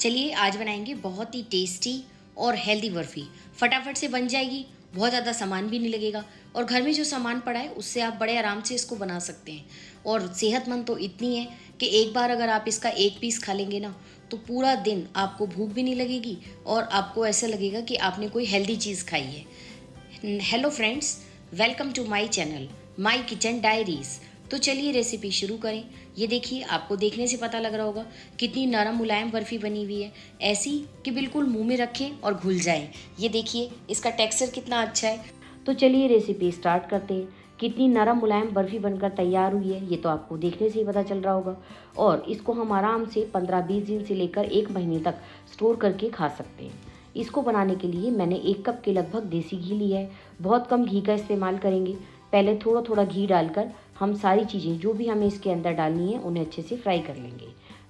चलिए आज बनाएंगे बहुत ही टेस्टी और हेल्दी बर्फ़ी। फटाफट से बन जाएगी, बहुत ज़्यादा सामान भी नहीं लगेगा और घर में जो सामान पड़ा है उससे आप बड़े आराम से इसको बना सकते हैं। और सेहतमंद तो इतनी है कि एक बार अगर आप इसका एक पीस खा लेंगे ना तो पूरा दिन आपको भूख भी नहीं लगेगी और आपको ऐसा लगेगा कि आपने कोई हेल्दी चीज़ खाई है। Hello friends, welcome to my channel my kitchen diaries. तो चलिए रेसिपी शुरू करें। ये देखिए, आपको देखने से पता लग रहा होगा कितनी नरम मुलायम बर्फ़ी बनी हुई है, ऐसी कि बिल्कुल मुंह में रखें और घुल जाए। ये देखिए इसका टेक्सचर कितना अच्छा है। तो चलिए रेसिपी स्टार्ट करते हैं। कितनी नरम मुलायम बर्फ़ी बनकर तैयार हुई है ये तो आपको देखने से ही पता चल रहा होगा। और इसको हम आराम से 15-20 दिन से लेकर 1 महीने तक स्टोर करके खा सकते हैं। इसको बनाने के लिए मैंने 1 कप के लगभग देसी घी लिया है। बहुत कम घी का इस्तेमाल करेंगे। पहले थोड़ा थोड़ा घी डालकर हम सारी चीज़ें जो भी हमें इसके अंदर डालनी है उन्हें अच्छे से फ्राई कर लेंगे।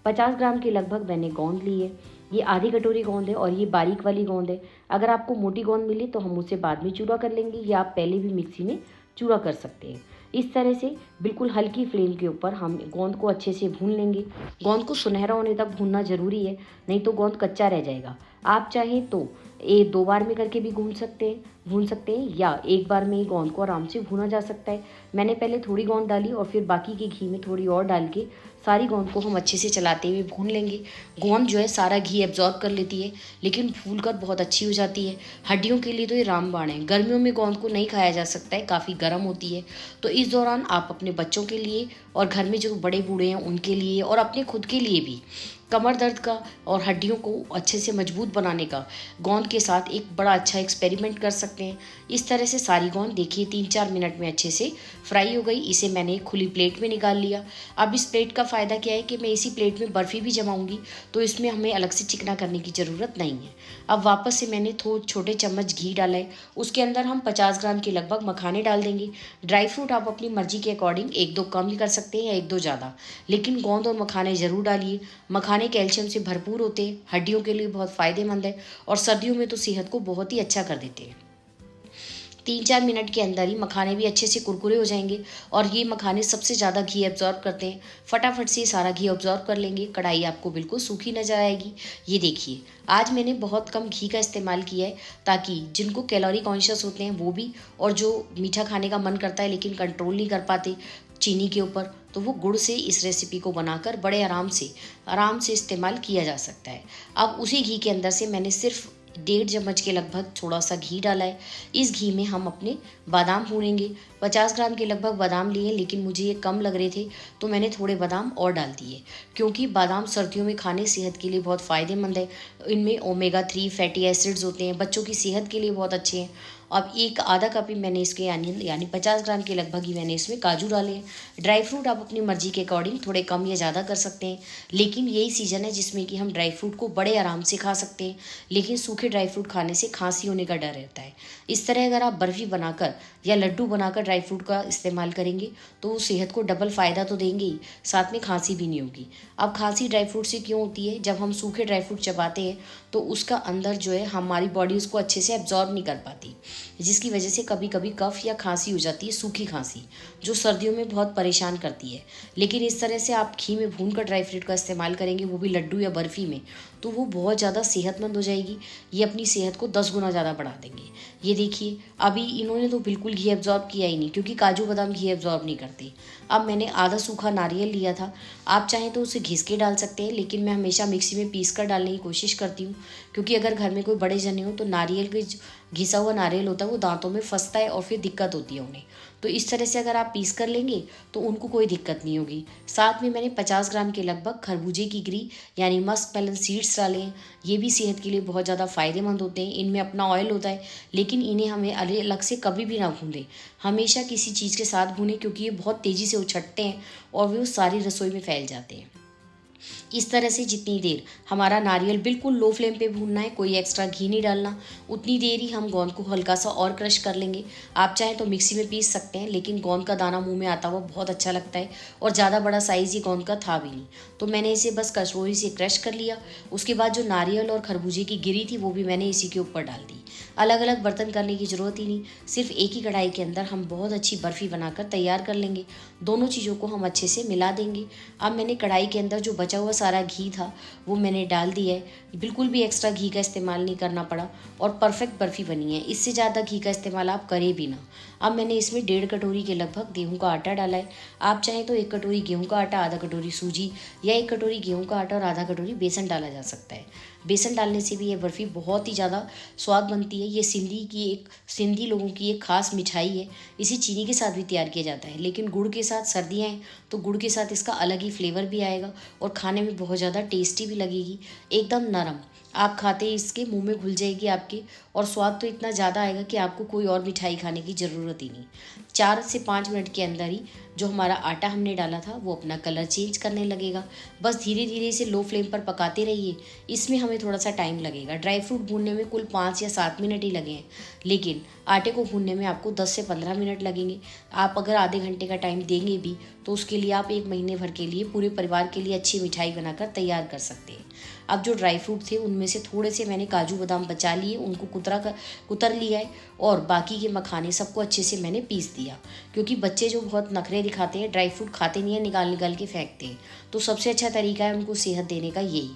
50 ग्राम के लगभग मैंने गोंद ली है। ये आधी कटोरी गोंद है और ये बारीक वाली गोंद है। अगर आपको मोटी गोंद मिले तो हम उसे बाद में चूरा कर लेंगे या आप पहले भी मिक्सी में चूरा कर सकते हैं। इस तरह से बिल्कुल हल्की फ्लेम के ऊपर हम गोंद को अच्छे से भून लेंगे। गोंद को सुनहरा होने तक भूनना ज़रूरी है, नहीं तो गोंद कच्चा रह जाएगा। आप चाहें तो 2 बार में करके भी भून सकते हैं या एक बार में ही गोंद को आराम से भूना जा सकता है। मैंने पहले थोड़ी गोंद डाली और फिर बाकी के घी में थोड़ी और डाल के सारी गोंद को हम अच्छे से चलाते हुए भून लेंगे। गोंद जो है सारा घी एब्जॉर्ब कर लेती है, लेकिन फूल कर बहुत अच्छी हो जाती है। हड्डियों के लिए तो ये रामबाण है। गर्मियों में गोंद को नहीं खाया जा सकता है, काफ़ी गर्म होती है। तो इस दौरान आप अपने बच्चों के लिए और घर में जो बड़े बूढ़े हैं उनके लिए और अपने खुद के लिए भी कमर दर्द का और हड्डियों को अच्छे से मजबूत बनाने का गोंद के साथ एक बड़ा अच्छा एक्सपेरिमेंट कर सकते हैं। इस तरह से सारी गोंद देखिए 3-4 मिनट में अच्छे से फ्राई हो गई। इसे मैंने एक खुली प्लेट में निकाल लिया। अब इस प्लेट का फ़ायदा क्या है कि मैं इसी प्लेट में बर्फ़ी भी जमाऊंगी, तो इसमें हमें अलग से चिकना करने की ज़रूरत नहीं है। अब वापस से मैंने थोड़े छोटे चम्मच घी डाला है। उसके अंदर हम 50 ग्राम के लगभग मखाने डाल देंगे। ड्राई फ्रूट आप अपनी मर्जी के अकॉर्डिंग 1-2 कम कर सकते हैं या 1-2 ज़्यादा, लेकिन गोंद और मखाने ज़रूर डालिए। मखाने कैल्शियम से भरपूर होते हैं, हड्डियों के लिए बहुत फ़ायदेमंद है और सर्दियों में तो सेहत को बहुत ही अच्छा कर देते हैं। 3-4 मिनट के अंदर ही मखाने भी अच्छे से कुरकुरे हो जाएंगे और ये मखाने सबसे ज़्यादा घी एब्जॉर्ब करते हैं। फटाफट से सारा घी एब्जॉर्ब कर लेंगे। कढ़ाई आपको बिल्कुल सूखी नजर आएगी। ये देखिए, आज मैंने बहुत कम घी का इस्तेमाल किया है ताकि जिनको कैलोरी कॉन्शियस होते हैं वो भी, और जो मीठा खाने का मन करता है लेकिन कंट्रोल नहीं कर पाते चीनी के ऊपर, तो वो गुड़ से इस रेसिपी को बनाकर बड़े आराम से इस्तेमाल किया जा सकता है। अब उसी घी के अंदर से मैंने सिर्फ 1.5 चम्मच के लगभग थोड़ा सा घी डाला है। इस घी में हम अपने बादाम भूनेंगे। 50 ग्राम के लगभग बादाम लिए, लेकिन मुझे ये कम लग रहे थे तो मैंने थोड़े बादाम और डाल दिए, क्योंकि बादाम सर्दियों में खाने सेहत के लिए बहुत फ़ायदेमंद है। इनमें ओमेगा 3 फैटी एसिड्स होते हैं, बच्चों की सेहत के लिए बहुत अच्छे हैं। अब एक आधा कप ही मैंने इसके यानी 50 ग्राम के लगभग ही मैंने इसमें काजू डाले हैं। ड्राई फ्रूट आप अपनी मर्जी के अकॉर्डिंग थोड़े कम या ज़्यादा कर सकते हैं, लेकिन यही सीज़न है जिसमें कि हम ड्राई फ्रूट को बड़े आराम से खा सकते हैं, लेकिन सूखे ड्राई फ्रूट खाने से खांसी होने का डर रहता है। इस तरह अगर आप बर्फ़ी बनाकर या लड्डू बनाकर ड्राई फ्रूट का इस्तेमाल करेंगे तो सेहत को डबल फ़ायदा तो देंगे ही, साथ में खांसी भी नहीं होगी। अब खांसी ड्राई फ्रूट से क्यों होती है? जब हम सूखे ड्राई फ्रूट चबाते हैं तो उसका अंदर जो है हमारी बॉडी उसको अच्छे से एब्जॉर्ब नहीं कर पाती, जिसकी वजह से कभी कभी कफ या खांसी हो जाती है, सूखी खांसी, जो सर्दियों में बहुत परेशान करती है। लेकिन इस तरह से आप घी में भूनकर ड्राई फ्रूट का इस्तेमाल करेंगे, वो भी लड्डू या बर्फ़ी में, तो वो बहुत ज़्यादा सेहतमंद हो जाएगी। ये अपनी सेहत को 10 गुना ज़्यादा बढ़ा देंगे। ये देखिए, अभी इन्होंने तो बिल्कुल घी एब्जॉर्ब किया ही नहीं, क्योंकि काजू बादाम घी एब्जॉर्ब नहीं करते। अब मैंने आधा सूखा नारियल लिया था। आप चाहें तो उसे घिस के डाल सकते हैं, लेकिन मैं हमेशा मिक्सी में पीस कर डालने की कोशिश करती हूँ, क्योंकि अगर घर में कोई बड़े जने हो तो नारियल के घिसा हुआ नारियल होता है वो दांतों में फंसता है और फिर दिक्कत होती है उन्हें। तो इस तरह से अगर आप पीस कर लेंगे तो उनको कोई दिक्कत नहीं होगी। साथ में मैंने 50 ग्राम के लगभग खरबूजे की गिरी यानी मस्क मेलन सीड्स डाले हैं। ये भी सेहत के लिए बहुत ज़्यादा फ़ायदेमंद होते हैं। इनमें अपना ऑयल होता है, लेकिन इन्हें हमें अलग से कभी भी ना भूनें, हमेशा किसी चीज़ के साथ भूनें, क्योंकि ये बहुत तेज़ी से उछटते हैं और वो सारी रसोई में फैल जाते हैं। इस तरह से जितनी देर हमारा नारियल बिल्कुल लो फ्लेम पे भूनना है, कोई एक्स्ट्रा घी नहीं डालना, उतनी देर ही हम गोंद को हल्का सा और क्रश कर लेंगे। आप चाहें तो मिक्सी में पीस सकते हैं, लेकिन गोंद का दाना मुंह में आता हुआ बहुत अच्छा लगता है और ज़्यादा बड़ा साइज़ ये गोंद का था भी नहीं, तो मैंने इसे बस कचौरी से क्रश कर लिया। उसके बाद जो नारियल और खरबूजे की गिरी थी वो भी मैंने इसी के ऊपर डाल दी। अलग अलग बर्तन करने की ज़रूरत ही नहीं, सिर्फ एक ही कढ़ाई के अंदर हम बहुत अच्छी बर्फ़ी बनाकर तैयार कर लेंगे। दोनों चीज़ों को हम अच्छे से मिला देंगे। अब मैंने कढ़ाई के अंदर जो बचा हुआ सारा घी था वो मैंने डाल दिया है। बिल्कुल भी एक्स्ट्रा घी का इस्तेमाल नहीं करना पड़ा और परफेक्ट बर्फ़ी बनी है। इससे ज़्यादा घी का इस्तेमाल आप करें भी ना। अब मैंने इसमें 1.5 कटोरी के लगभग गेहूं का आटा डाला है। आप चाहें तो 1 कटोरी गेहूं का आटा, आधा कटोरी सूजी या 1 कटोरी गेहूं का आटा और आधा कटोरी बेसन डाला जा सकता है। बेसन डालने से भी ये बर्फ़ी बहुत ही ज़्यादा स्वाद बनती है। ये सिंधी लोगों की एक ख़ास मिठाई है। इसे चीनी के साथ भी तैयार किया जाता है, लेकिन गुड़ के साथ, सर्दियाँ हैं तो गुड़ के साथ इसका अलग ही फ्लेवर भी आएगा और खाने में बहुत ज़्यादा टेस्टी भी लगेगी, एकदम नरम। आप खाते ही इसके मुंह में घुल जाएगी आपके, और स्वाद तो इतना ज़्यादा आएगा कि आपको कोई और मिठाई खाने की ज़रूरत ही नहीं। 4 से 5 मिनट के अंदर ही जो हमारा आटा हमने डाला था वो अपना कलर चेंज करने लगेगा। बस धीरे धीरे इसे लो फ्लेम पर पकाते रहिए। इसमें हमें थोड़ा सा टाइम लगेगा। ड्राई फ्रूट भूनने में कुल 5 या 7 मिनट ही लगे हैं, लेकिन आटे को भूनने में आपको 10 से 15 मिनट लगेंगे। आप अगर आधे घंटे का टाइम देंगे भी तो उसके लिए आप 1 महीने भर के लिए पूरे परिवार के लिए अच्छी मिठाई बनाकर तैयार कर सकते हैं। अब जो ड्राई फ्रूट थे उनमें से थोड़े से मैंने काजू बादाम बचा लिए, उनको कुतर लिया है, और बाकी के मखाने सबको अच्छे से मैंने पीस दिया। क्योंकि बच्चे जो बहुत नखरे दिखाते हैं, ड्राई फ्रूट खाते नहीं है, निकाल निकाल के फेंकते हैं, तो सबसे अच्छा तरीका है उनको सेहत देने का यही।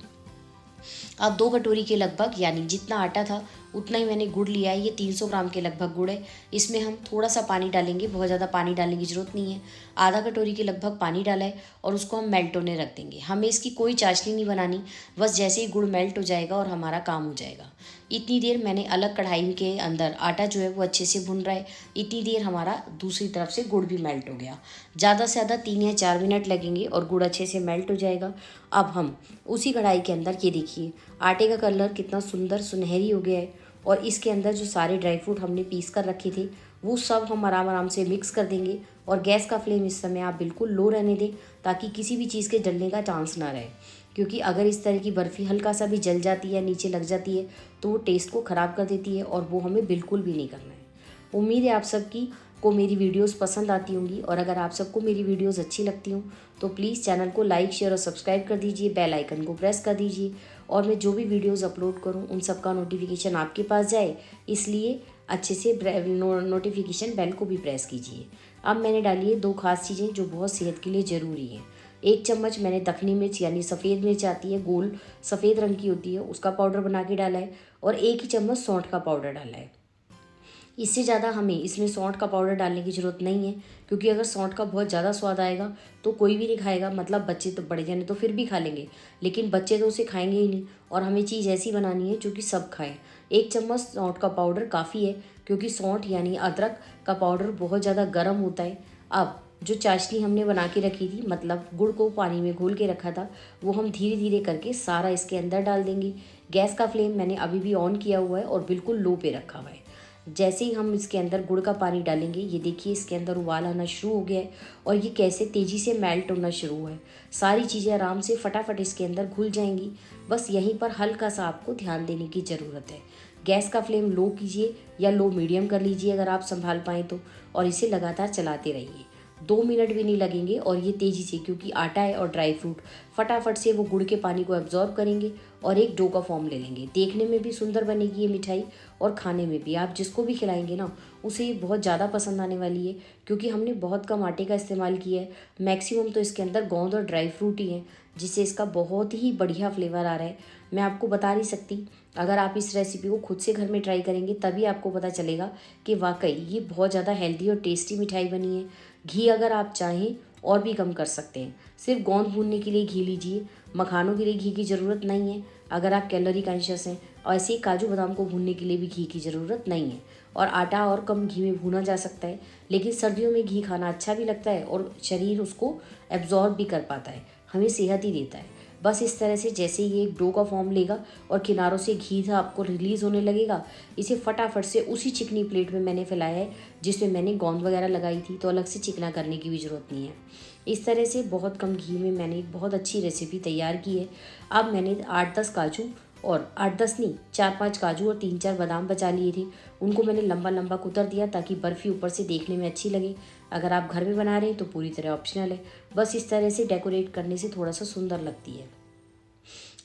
अब 2 कटोरी के लगभग, यानी जितना आटा था उतना ही मैंने गुड़ लिया है। ये 300 ग्राम के लगभग गुड़ है। इसमें हम थोड़ा सा पानी डालेंगे, बहुत ज़्यादा पानी डालने की ज़रूरत नहीं है। आधा कटोरी के लगभग पानी डाला है और उसको हम मेल्ट होने रख देंगे। हमें इसकी कोई चाशनी नहीं बनानी, बस जैसे ही गुड़ मेल्ट हो जाएगा और हमारा काम हो जाएगा। इतनी देर मैंने अलग कढ़ाई के अंदर आटा जो है वो अच्छे से भुन रहा है, इतनी देर हमारा दूसरी तरफ से गुड़ भी मेल्ट हो गया। ज़्यादा से ज़्यादा 3 या 4 मिनट लगेंगे और गुड़ अच्छे से मेल्ट हो जाएगा। अब हम उसी कढ़ाई के अंदर, ये देखिए आटे का कलर कितना सुंदर सुनहरी हो गया है, और इसके अंदर जो सारे ड्राई फ्रूट हमने पीस कर रखे थे वो सब हम आराम आराम से मिक्स कर देंगे। और गैस का फ्लेम इस समय आप बिल्कुल लो रहने दें, ताकि किसी भी चीज़ के जलने का चांस ना रहे। क्योंकि अगर इस तरह की बर्फ़ी हल्का सा भी जल जाती है, नीचे लग जाती है, तो वो टेस्ट को ख़राब कर देती है, और वो हमें बिल्कुल भी नहीं करना है। उम्मीद है आप सबकी को मेरी वीडियोस पसंद आती होंगी, और अगर आप सबको मेरी वीडियोस अच्छी लगती हों तो प्लीज़ चैनल को लाइक, शेयर और सब्सक्राइब कर दीजिए, बेल आइकन को प्रेस कर दीजिए, और मैं जो भी वीडियोस अपलोड करूं उन सब का नोटिफिकेशन आपके पास जाए, इसलिए अच्छे से नोटिफिकेशन बेल को भी प्रेस कीजिए। अब मैंने डाली है 2 खास चीज़ें जो बहुत सेहत के लिए ज़रूरी हैं। 1 चम्मच मैंने दखनी मिर्च, यानी सफ़ेद मिर्च आती है, गोल सफ़ेद रंग की होती है, उसका पाउडर बना के डाला है, और 1 ही चम्मच सौंठ का पाउडर डाला है। इससे ज़्यादा हमें इसमें सौंठ का पाउडर डालने की ज़रूरत नहीं है, क्योंकि अगर सौंठ का बहुत ज़्यादा स्वाद आएगा तो कोई भी नहीं खाएगा। मतलब बच्चे तो, बड़े जने तो फिर भी खा लेंगे, लेकिन बच्चे तो उसे खाएंगे ही नहीं, और हमें चीज़ ऐसी बनानी है जो कि सब खाएं। 1 चम्मच सौंठ का पाउडर काफ़ी है, क्योंकि सौंठ यानी अदरक का पाउडर बहुत ज़्यादा गर्म होता है। अब जो चाशनी हमने बना के रखी थी, मतलब गुड़ को पानी में घोल के रखा था, वो हम धीरे धीरे करके सारा इसके अंदर डाल देंगे। गैस का फ्लेम मैंने अभी भी ऑन किया हुआ है और बिल्कुल लो पे रखा हुआ है। जैसे ही हम इसके अंदर गुड़ का पानी डालेंगे, ये देखिए इसके अंदर उबाल आना शुरू हो गया है, और ये कैसे तेज़ी से मेल्ट होना शुरू हुआ है। सारी चीज़ें आराम से फटाफट इसके अंदर घुल जाएंगी। बस यहीं पर हल्का सा आपको ध्यान देने की ज़रूरत है। गैस का फ्लेम लो कीजिए या लो मीडियम कर लीजिए अगर आप संभाल पाएँ तो, और इसे लगातार चलाते रहिए। 2 मिनट भी नहीं लगेंगे, और ये तेज़ी से, क्योंकि आटा है और ड्राई फ्रूट, फटाफट से वो गुड़ के पानी को एब्जॉर्ब करेंगे और एक डो का फॉर्म ले लेंगे। देखने में भी सुंदर बनेगी ये मिठाई, और खाने में भी आप जिसको भी खिलाएंगे ना उसे ये बहुत ज़्यादा पसंद आने वाली है, क्योंकि हमने बहुत कम आटे का इस्तेमाल किया है। मैक्सिमम तो इसके अंदर गोंद और ड्राई फ्रूट ही हैं, जिससे इसका बहुत ही बढ़िया फ्लेवर आ रहा है। मैं आपको बता नहीं सकती, अगर आप इस रेसिपी को खुद से घर में ट्राई करेंगे तभी आपको पता चलेगा कि वाकई ये बहुत ज़्यादा हेल्दी और टेस्टी मिठाई बनी है। घी अगर आप चाहें और भी कम कर सकते हैं, सिर्फ गोंद भूनने के लिए घी लीजिए, मखानों के लिए घी की ज़रूरत नहीं है अगर आप कैलोरी कॉन्शियस हैं, और ऐसे ही काजू बादाम को भूनने के लिए भी घी की ज़रूरत नहीं है। और आटा और कम घी में भूना जा सकता है, लेकिन सर्दियों में घी खाना अच्छा भी लगता है और शरीर उसको एब्जॉर्ब भी कर पाता है, हमें सेहत ही देता है। बस इस तरह से जैसे ये एक डो का फॉर्म लेगा और किनारों से घी था आपको रिलीज़ होने लगेगा, इसे फटाफट से उसी चिकनी प्लेट में मैंने फैलाया है जिसमें मैंने गोंद वगैरह लगाई थी, तो अलग से चिकना करने की भी ज़रूरत नहीं है। इस तरह से बहुत कम घी में मैंने एक बहुत अच्छी रेसिपी तैयार की है। अब मैंने 8-10 काजू, और 8-10 नहीं, 4-5 काजू और 3-4 बादाम बचा लिए थे, उनको मैंने लंबा लंबा कुतर दिया ताकि बर्फ़ी ऊपर से देखने में अच्छी लगे। अगर आप घर में बना रहे हैं तो पूरी तरह ऑप्शनल है, बस इस तरह से डेकोरेट करने से थोड़ा सा सुंदर लगती है।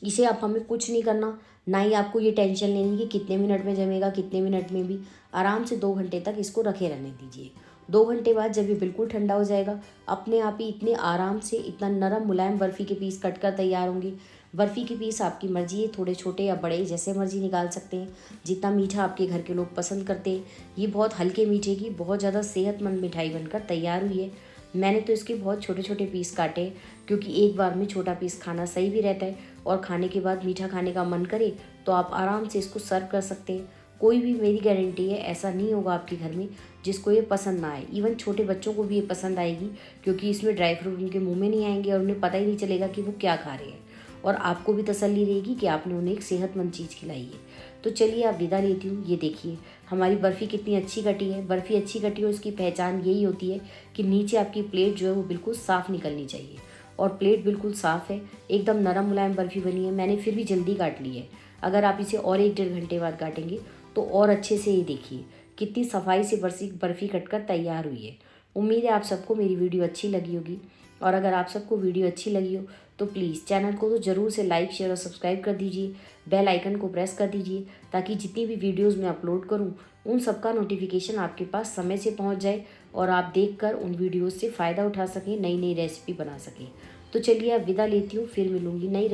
इसे आप हमें कुछ नहीं करना, ना ही आपको ये टेंशन लेनी कि कितने मिनट में जमेगा, कितने मिनट में भी। आराम से 2 घंटे तक इसको रखे रहने दीजिए। 2 घंटे बाद जब ये बिल्कुल ठंडा हो जाएगा, अपने आप ही इतने आराम से इतना नरम मुलायम बर्फ़ी के पीस कट कर तैयार होंगे। बर्फ़ी के पीस आपकी मर्ज़ी है, थोड़े छोटे या बड़े जैसे मर्ज़ी निकाल सकते हैं, जितना मीठा आपके घर के लोग पसंद करते हैं। ये बहुत हल्के मीठे की बहुत ज़्यादा सेहतमंद मिठाई बनकर तैयार हुई है। मैंने तो इसके बहुत छोटे छोटे पीस काटे, क्योंकि एक बार में छोटा पीस खाना सही भी रहता है, और खाने के बाद मीठा खाने का मन करे तो आप आराम से इसको सर्व कर सकते हैं। कोई भी, मेरी गारंटी है, ऐसा नहीं होगा आपके घर में जिसको ये पसंद ना आए। इवन छोटे बच्चों को भी ये पसंद आएगी, क्योंकि इसमें ड्राई फ्रूट उनके मुंह में नहीं आएंगे और उन्हें पता ही नहीं चलेगा कि वो क्या खा रहे हैं। और आपको भी तसल्ली रहेगी कि आपने उन्हें एक सेहतमंद चीज़ खिलाई है। तो चलिए आप विदा लेती हूँ। ये देखिए हमारी बर्फ़ी कितनी अच्छी कटी है। बर्फ़ी अच्छी कटी हो इसकी पहचान यही होती है कि नीचे आपकी प्लेट जो है वो बिल्कुल साफ़ निकलनी चाहिए, और प्लेट बिल्कुल साफ़ है, एकदम नरम मुलायम बर्फ़ी बनी है। मैंने फिर भी जल्दी काट ली है। अगर आप इसे और 1 डेढ़ घंटे बाद काटेंगे तो और अच्छे से, ये देखिए कितनी सफाई से बर्फ़ी कटकर तैयार हुई है। उम्मीद है आप सबको मेरी वीडियो अच्छी लगी होगी, और अगर आप सबको वीडियो अच्छी लगी हो तो प्लीज़ चैनल को तो ज़रूर से लाइक शेयर और सब्सक्राइब कर दीजिए। बेल आइकन को प्रेस कर दीजिए, ताकि जितनी भी वीडियोज़ मैं अपलोड करूँ उन सबका नोटिफिकेशन आपके पास समय से पहुँच जाए, और आप देखकर उन वीडियोज़ से फ़ायदा उठा सकें, नई नई रेसिपी बना सकें। तो चलिए अब विदा लेती हूँ, फिर मिलूँगी नई